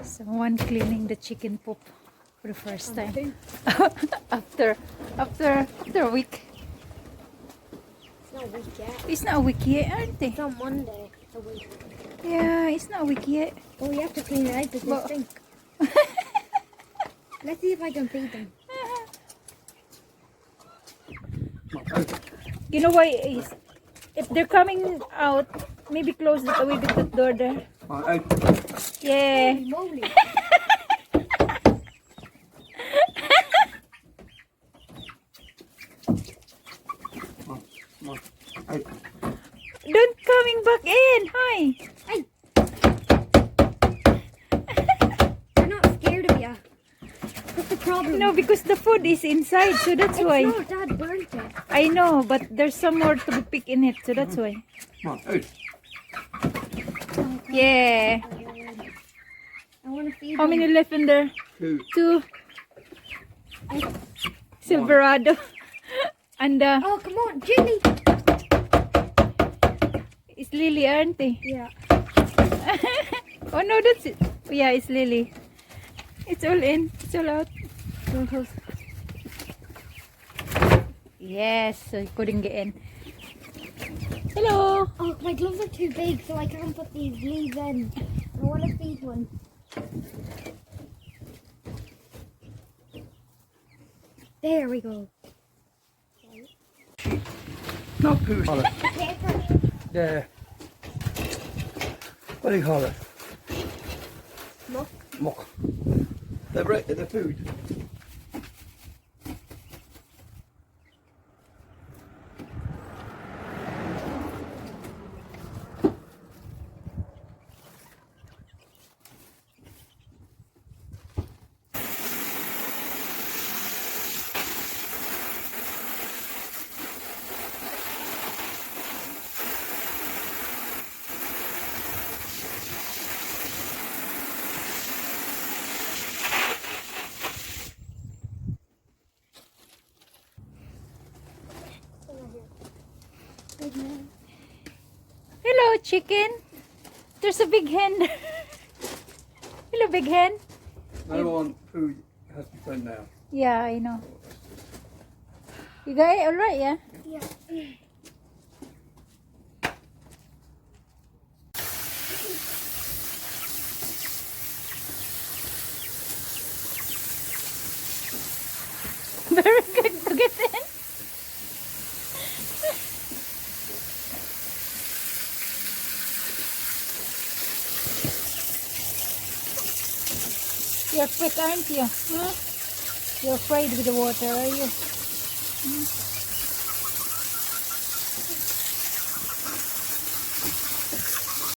Someone cleaning the chicken poop for the first time. after a week. It's not a week yet. It's not a week yet, aren't they? It's on Monday. It's a week. Yeah, it's not a week yet. Well, we have to clean it out because But- they stink. Let's see if I can feed them. You know why? If they're coming out, maybe close it a wee bit the door there. Yeah. Holy moly. Don't coming back in. Hi. Hey. They're not scared of you. What's the problem? No, because the food is inside, so that's why. It's not. Dad burnt it. I know, but there's some more to be picked in it, so that's why. Yeah. I want to feed How them. many left in there? Two. Silverado. And Oh, come on, Ginny. it's Lily, aren't they? Yeah. Oh no, that's it. Oh, yeah, it's Lily. It's all in. It's all out. Yes, so you couldn't get in. Hello. Oh, my gloves are too big, so I can't put these leaves in. I want to feed one. There we go. Not poo. Paper. Yeah. What do you call it? Look. Muck. The food. Hello, chicken. There's a big hen. Hello, big hen. No one food has to be put now. Yeah, I know. You got it all right, yeah? Yeah. Very good to get in. You're afraid, aren't you? Huh? You're afraid with the water, are you?